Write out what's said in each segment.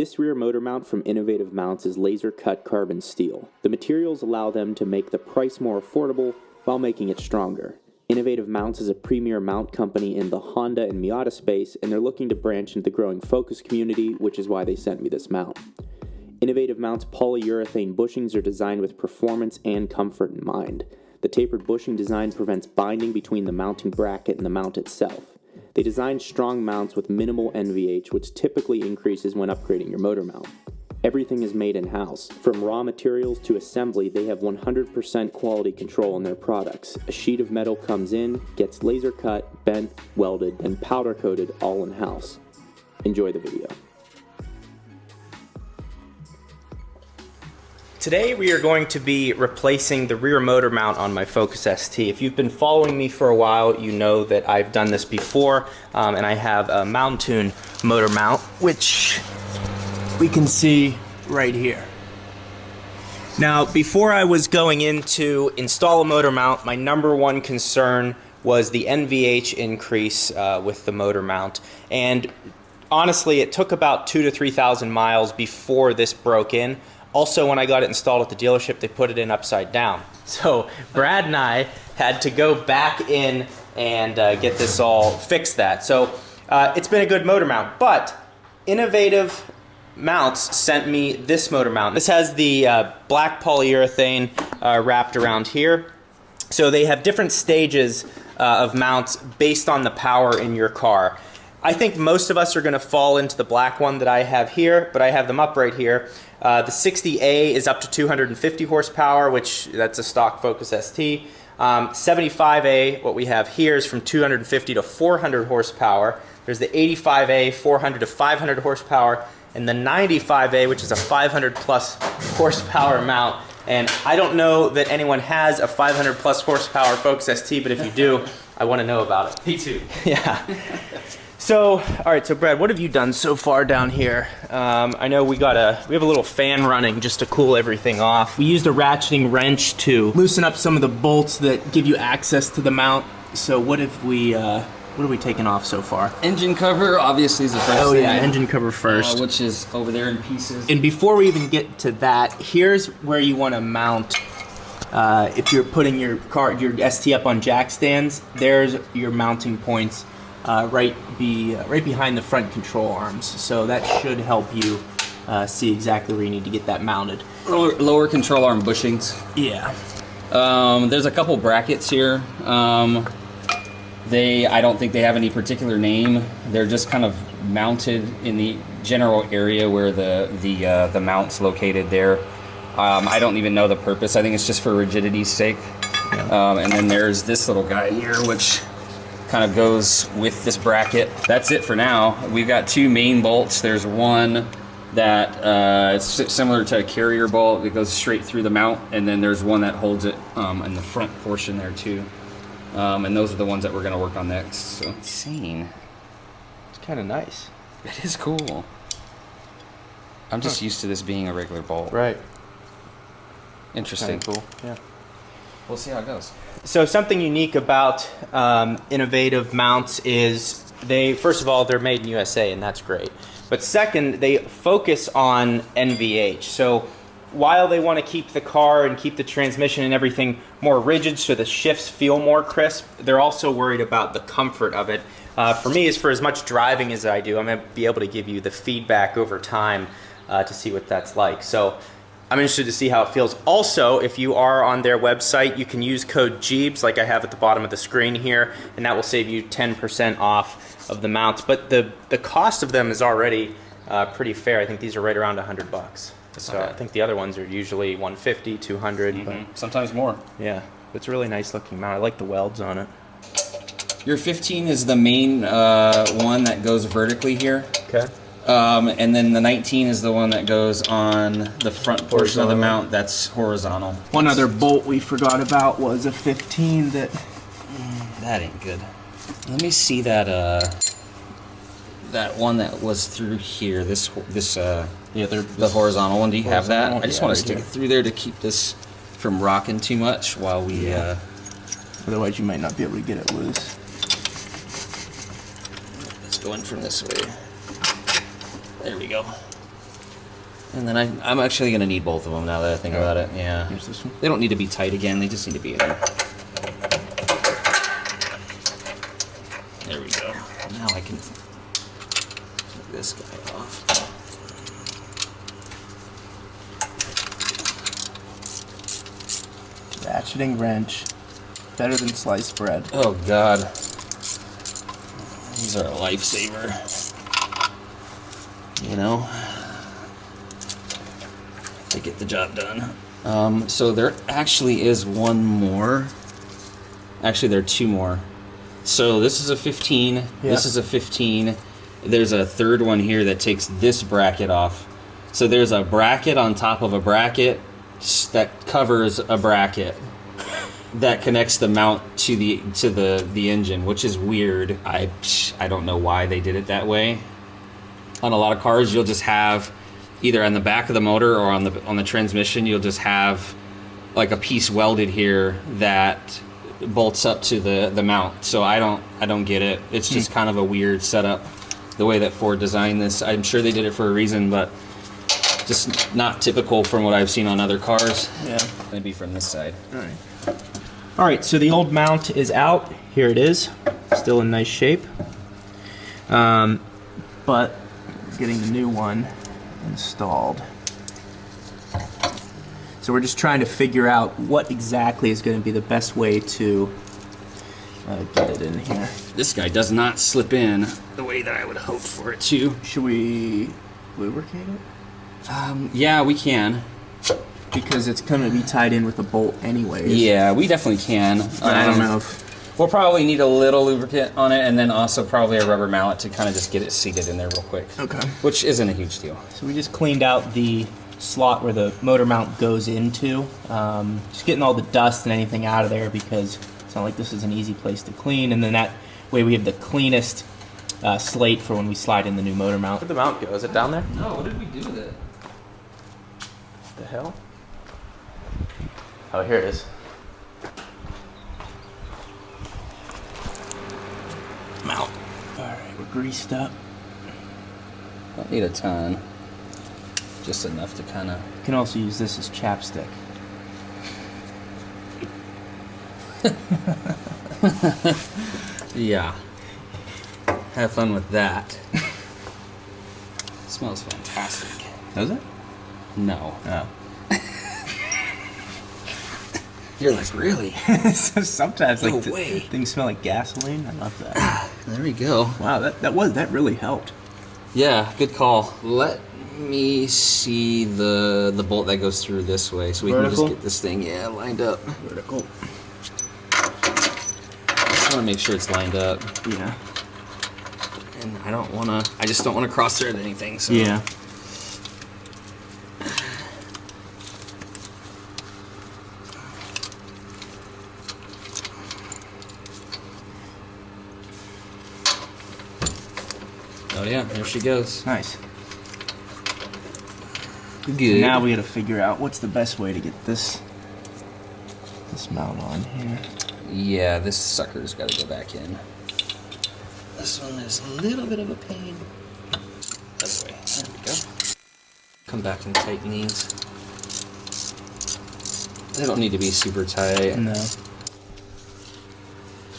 This rear motor mount from Innovative Mounts is laser-cut carbon steel. The materials allow them to make the price more affordable while making it stronger. Innovative Mounts is a premier mount company in the Honda and Miata space, and they're looking to branch into the growing Focus community, which is why they sent me this mount. Innovative Mounts polyurethane bushings are designed with performance and comfort in mind. The tapered bushing design prevents binding between the mounting bracket and the mount itself. They design strong mounts with minimal NVH, which typically increases when upgrading your motor mount. Everything is made in-house. From raw materials to assembly, they have 100% quality control on their products. A sheet of metal comes in, gets laser cut, bent, welded, then powder coated all in-house. Enjoy the video. Today we are going to be replacing the rear motor mount on my Focus ST. If you've been following me for a while, you know that I've done this before, and I have a Mountoon motor mount, which we can see right here. Now, before I was going in to install a motor mount, my number one concern was the NVH increase with the motor mount. And honestly, it took about 2,000 to 3,000 miles before this broke in. Also, when I got it installed at the dealership, they put it in upside down. So Brad and I had to go back in and get this all fixed that. So it's been a good motor mount, but Innovative Mounts sent me this motor mount. This has the black polyurethane wrapped around here. So they have different stages of mounts based on the power in your car. I think most of us are going to fall into the black one that I have here, but I have them up right here. The 60A is up to 250 horsepower, which that's a stock Focus ST. 75A, what we have here, is from 250 to 400 horsepower. There's the 85A, 400 to 500 horsepower, and the 95A, which is a 500 plus horsepower mount. And I don't know that anyone has a 500 plus horsepower Focus ST, but if you do, I want to know about it. Me too. Yeah. So, all right, so Brad, what have you done so far down here? I know we have a little fan running just to cool everything off. We used a ratcheting wrench to loosen up some of the bolts that give you access to the mount. So what have we taken off so far? Engine cover obviously is the first thing. Oh yeah, engine cover first. Which is over there in pieces. And before we even get to that, here's where you want to mount. If you're putting your ST up on jack stands, there's your mounting points. Right behind the front control arms, so that should help you see exactly where you need to get that mounted. Lower control arm bushings. Yeah. There's a couple brackets here. I don't think they have any particular name. They're just kind of mounted in the general area where the mount's located there. I don't even know the purpose. I think it's just for rigidity's sake. Yeah. And then there's this little guy here, which kind of goes with this bracket. That's it for now. We've got two main bolts. There's one that is similar to a carrier bolt that goes straight through the mount, and then there's one that holds it in the front portion there too. And those are the ones that we're going to work on next. So insane. It's kind of nice. It is cool. I'm just used to this being a regular bolt. Right. Interesting. Kinda cool. Yeah. We'll see how it goes. So something unique about Innovative Mounts is first of all, they're made in USA, and that's great. But second, they focus on NVH. So while they want to keep the car and keep the transmission and everything more rigid so the shifts feel more crisp, they're also worried about the comfort of it. For me, for as much driving as I do, I'm going to be able to give you the feedback over time to see what that's like. So I'm interested to see how it feels. Also, if you are on their website, you can use code Jeebs, like I have at the bottom of the screen here, and that will save you 10% off of the mounts. But the cost of them is already pretty fair. I think these are right around $100. So okay. I think the other ones are usually $150, $200. But sometimes more. Yeah, it's a really nice looking mount. I like the welds on it. Your 15 is the main one that goes vertically here. Okay. And then the 19 is the one that goes on the front portion of the mount that's horizontal. One other bolt we forgot about was a 15 that... That ain't good. Let me see that that one that was through here. The horizontal one. Do you have that? I just want to stick it through there to keep this from rocking too much while we... Otherwise you might not be able to get it loose. Let's go in from this way. There we go. And then I'm actually going to need both of them now that I think about it. Yeah. Here's this one. They don't need to be tight again. They just need to be in there. There we go. Now I can take this guy off. Ratcheting wrench. Better than sliced bread. Oh, God. These are a lifesaver. You know? They get the job done. So there actually is one more. Actually, there are two more. So this is a 15. This is a 15. There's a third one here that takes this bracket off. So there's a bracket on top of a bracket that covers a bracket that connects the mount to the engine, which is weird. I don't know why they did it that way. On a lot of cars, you'll just have either on the back of the motor or on the transmission, you'll just have like a piece welded here that bolts up to the mount. So I don't get it. It's just kind of a weird setup, the way that Ford designed this. I'm sure they did it for a reason, but just not typical from what I've seen on other cars. Yeah. Maybe from this side. All right, so the old mount is out. Here it is, still in nice shape. But getting the new one installed. So we're just trying to figure out what exactly is going to be the best way to get it in here. This guy does not slip in the way that I would hope for it to. Should we lubricate it? Yeah, we can. Because it's going to be tied in with a bolt anyways. Yeah, we definitely can. I don't know if... We'll probably need a little lubricant on it, and then also probably a rubber mallet to kind of just get it seated in there real quick. Okay. Which isn't a huge deal. So we just cleaned out the slot where the motor mount goes into. Just getting all the dust and anything out of there because it's not like this is an easy place to clean. And then that way we have the cleanest slate for when we slide in the new motor mount. Where'd the mount go? Is it down there? No, what did we do with it? What the hell? Oh, here it is. Mount. Alright, we're greased up. Don't need a ton. Just enough to kind of... You can also use this as chapstick. Yeah. Have fun with that. It smells fantastic. Does it? No. Oh. You're like, really? Sometimes No like way. things smell like gasoline. I love that. There we go. Wow, that really helped. Yeah, good call. Let me see the bolt that goes through this way so we Vertical? can just get this thing, lined up. Vertical. I just want to make sure it's lined up. Yeah. And I just don't want to cross thread anything, so. Yeah. Oh yeah, there she goes. Nice. Good. Now we got to figure out what's the best way to get this mount on here. Yeah, this sucker's got to go back in. This one is a little bit of a pain. Other way. There we go. Come back and tighten these. They don't need to be super tight. No.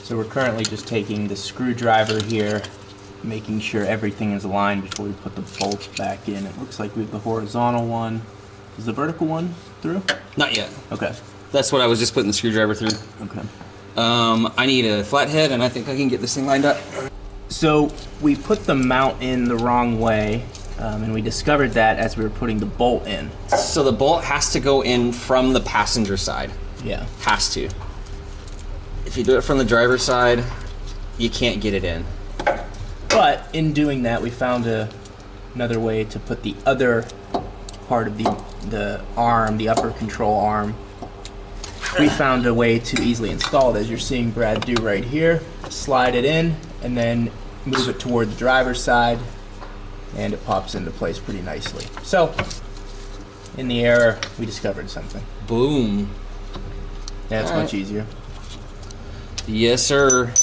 So we're currently just taking the screwdriver here, making sure everything is aligned before we put the bolts back in. It looks like we have the horizontal one. Is the vertical one through? Not yet. Okay. That's what I was just putting the screwdriver through. Okay. I need a flathead, and I think I can get this thing lined up. So we put the mount in the wrong way, and we discovered that as we were putting the bolt in. So the bolt has to go in from the passenger side. Yeah. Has to. If you do it from the driver's side, you can't get it in. But in doing that, we found another way to put the other part of the arm, the upper control arm. We found a way to easily install it, as you're seeing Brad do right here. Slide it in, and then move it toward the driver's side, and it pops into place pretty nicely. So, in the error, we discovered something. Boom. That's All right. much easier. Yes, sir.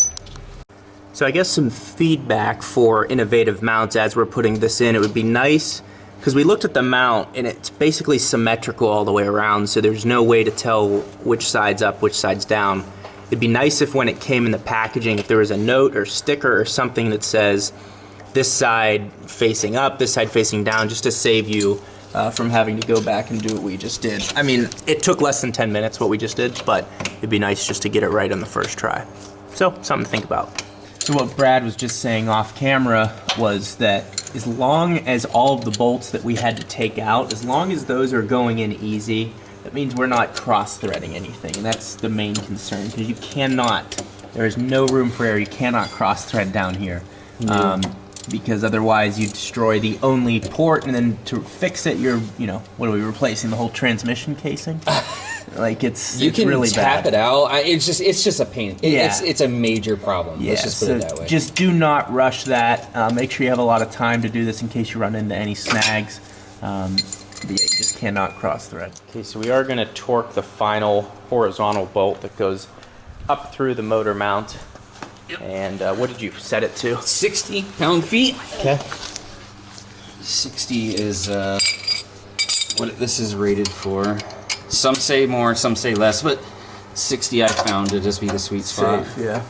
So I guess some feedback for innovative mounts as we're putting this in. It would be nice because we looked at the mount and it's basically symmetrical all the way around, so there's no way to tell which side's up, which side's down. It'd be nice if when it came in the packaging, if there was a note or sticker or something that says this side facing up, this side facing down, just to save you from having to go back and do what we just did. I mean, it took less than 10 minutes what we just did, but it'd be nice just to get it right on the first try. So, something to think about. So what Brad was just saying off camera was that as long as all of the bolts that we had to take out, as long as those are going in easy, that means we're not cross-threading anything, and that's the main concern, because you cannot, there is no room for error, you cannot cross-thread down here. Because otherwise you destroy the only port, and then to fix it, you're, you know, what are we replacing? The whole transmission casing? Like it's really tap bad. it out. It's just a pain. It's a major problem. Yeah, Let's just put it that way. Just do not rush that. Make sure you have a lot of time to do this in case you run into any snags. But yeah, you just cannot cross thread. Okay, so we are going to torque the final horizontal bolt that goes up through the motor mount. And what did you set it to? 60 pound-feet. Okay. 60 is what this is rated for. Some say more, some say less, but 60 I found to just be the sweet spot. Safe, yeah.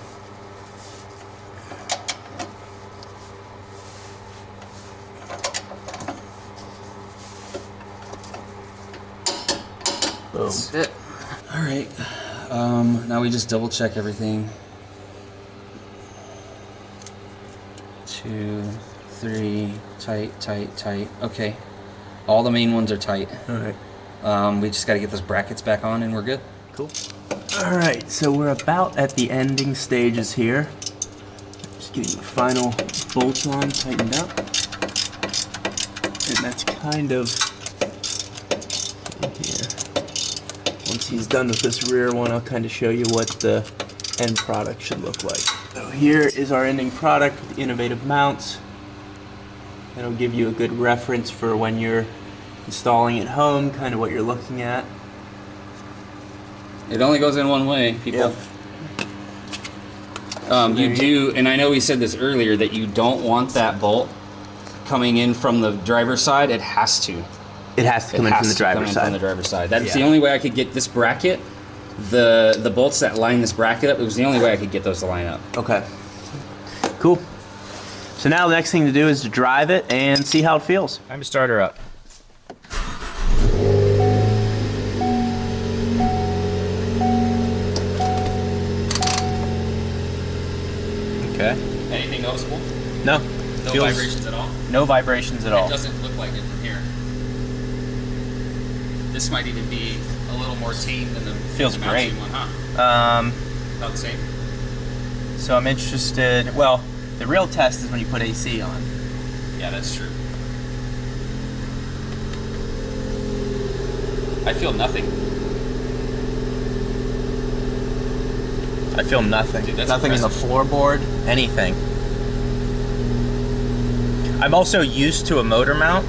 Boom. That's it. All right. Now we just double check everything. 2, 3, tight, tight, tight. Okay. All the main ones are tight. All right. We just got to get those brackets back on and we're good. Cool. All right, so we're about at the ending stages here. Just getting the final bolts on, tightened up. And that's kind of in here. Once he's done with this rear one, I'll kind of show you what the end product should look like. So here is our ending product with the innovative mounts. That'll give you a good reference for when you're installing at home, kind of what you're looking at. It only goes in one way, people. Yep. You do, and I know we said this earlier, that you don't want that bolt coming in from the driver's side. It has to. It has to come in from the driver's side. From the driver's side. That's the only way I could get this bracket. The bolts that line this bracket up, it was the only way I could get those to line up. Okay. Cool. So now the next thing to do is to drive it and see how it feels. Time to start her up. Okay. Anything noticeable? No. No vibrations at all? No vibrations at all. It doesn't look like it from here. This might even be a little more tame than the Feels great. one, huh? About the same? So I'm interested, well, the real test is when you put AC on. Yeah, that's true. I feel nothing. I feel nothing. Dude, that's nothing impressive. in the floorboard, anything. I'm also used to a motor mount.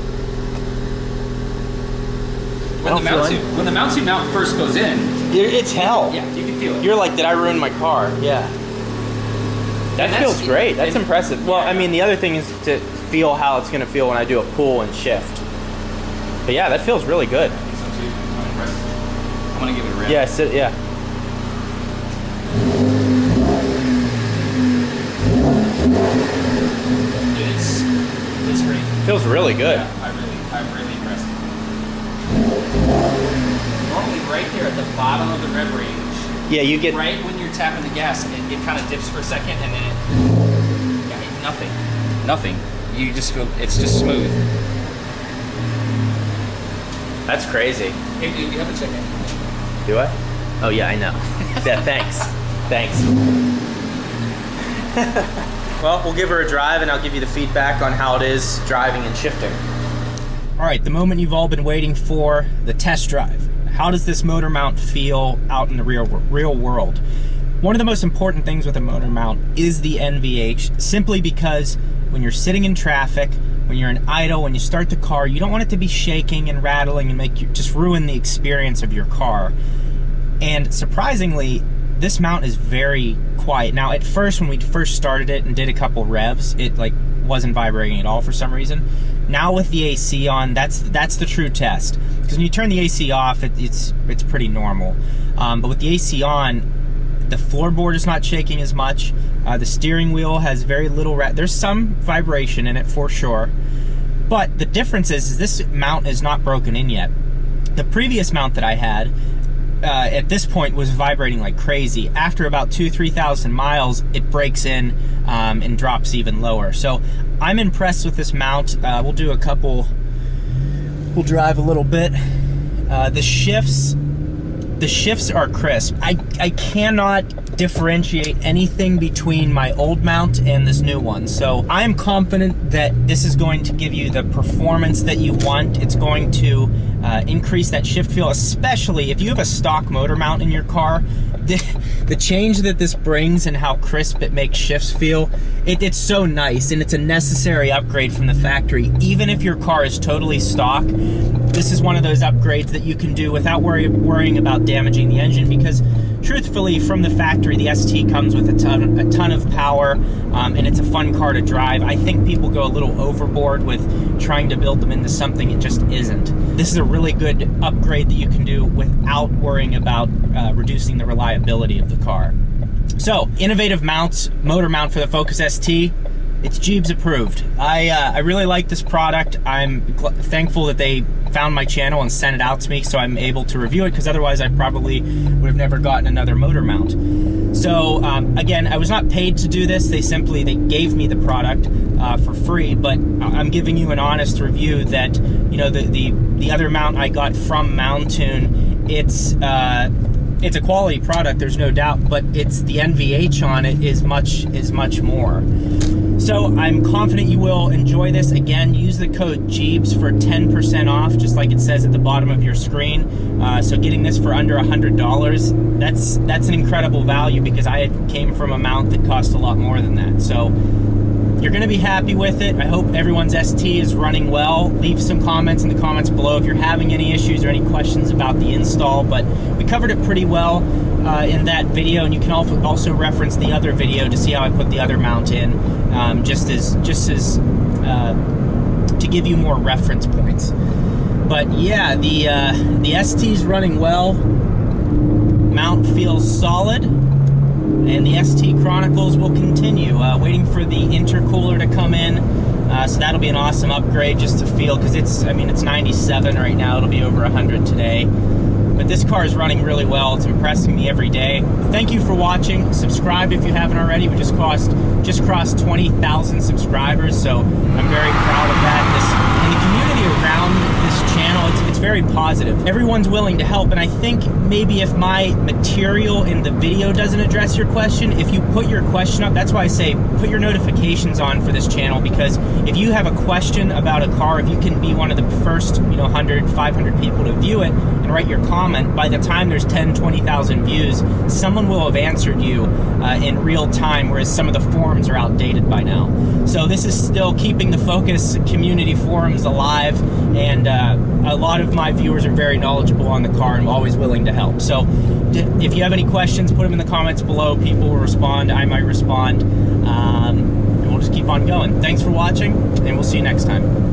When the mounting mount first goes in, It's hell. yeah, you can feel it. You're like, did I ruin my car? Yeah. That feels great. That's impressive. Well, I mean, the other thing is to feel how it's going to feel when I do a pull and shift. But yeah, that feels really good. I think so too. I'm impressed. I'm gonna give it a rev. Yeah, yeah. It's great. Feels really good. Yeah, I'm really impressed. Normally, right here at the bottom of the rev range, Yeah, you get right when you're tapping the gas, it kind of dips for a second, and then nothing. You just feel it's just smooth. That's crazy. Hey, dude, you have a check in. Do I? Oh yeah, I know. Yeah, thanks. Thanks. Well, we'll give her a drive and I'll give you the feedback on how it is driving and shifting. All right, the moment you've all been waiting for, the test drive. How does this motor mount feel out in the real world? One of the most important things with a motor mount is the NVH, simply because when you're sitting in traffic, when you're in idle, when you start the car, you don't want it to be shaking and rattling and make you just ruin the experience of your car. And surprisingly, this mount is very quiet. Now, at first, when we first started it and did a couple revs, it like wasn't vibrating at all for some reason. Now with the AC on, that's the true test. Because when you turn the AC off, it's pretty normal. But with the AC on, the floorboard is not shaking as much. The steering wheel has very little, there's some vibration in it for sure. But the difference is this mount is not broken in yet. The previous mount that I had, at this point, was vibrating like crazy. After about 2,000-3,000 miles, it breaks in and drops even lower. So I'm impressed with this mount. We'll do a couple, we'll drive a little bit. The shifts are crisp. I cannot differentiate anything between my old mount and this new one. So I'm confident that this is going to give you the performance that you want. It's going to increase that shift feel, especially if you have a stock motor mount in your car. The change that this brings and how crisp it makes shifts feel, it's so nice, and it's a necessary upgrade from the factory. Even if your car is totally stock, this is one of those upgrades that you can do without worrying about damaging the engine, because truthfully, from the factory, the ST comes with a ton of power, and it's a fun car to drive. I think people go a little overboard with trying to build them into something it just isn't. This is a really good upgrade that you can do without worrying about reducing the reliability of the car. So, innovative mounts, motor mount for the Focus ST. It's Jeeps approved. I really like this product. I'm thankful that they found my channel and sent it out to me so I'm able to review it, because otherwise I probably would have never gotten another motor mount. So again, I was not paid to do this. They gave me the product for free, but I'm giving you an honest review that, you know, the other mount I got from Mountoon, it's a quality product, there's no doubt, but it's the NVH on it is much more. So I'm confident you will enjoy this. Again, use the code Jeeps for 10% off, just like it says at the bottom of your screen. So getting this for under $100, that's an incredible value, because I came from a mount that cost a lot more than that. So you're gonna be happy with it. I hope everyone's ST is running well. Leave some comments in the comments below if you're having any issues or any questions about the install, but we covered it pretty well in that video, and you can also reference the other video to see how I put the other mount in, just as to give you more reference points. But yeah, the ST's running well. Mount feels solid. And the ST Chronicles will continue. Waiting for the intercooler to come in, so that'll be an awesome upgrade just to feel, because it's 97 right now. It'll be over 100 today. But this car is running really well. It's impressing me every day. Thank you for watching. Subscribe if you haven't already. We just crossed 20,000 subscribers, so I'm very proud of that. And the community around this channel, it's very positive. Everyone's willing to help, and I think maybe if my material in the video doesn't address your question, if you put your question up, that's why I say put your notifications on for this channel, because if you have a question about a car, if you can be one of the first 100, 500 people to view it and write your comment, by the time there's 10, 20,000 views, someone will have answered you in real time, whereas some of the forums are outdated by now. So this is still keeping the Focus community forums alive, and a lot of my viewers are very knowledgeable on the car and always willing to help. So if you have any questions, put them in the comments below. People will respond. I might respond. And we'll just keep on going. Thanks for watching, and we'll see you next time.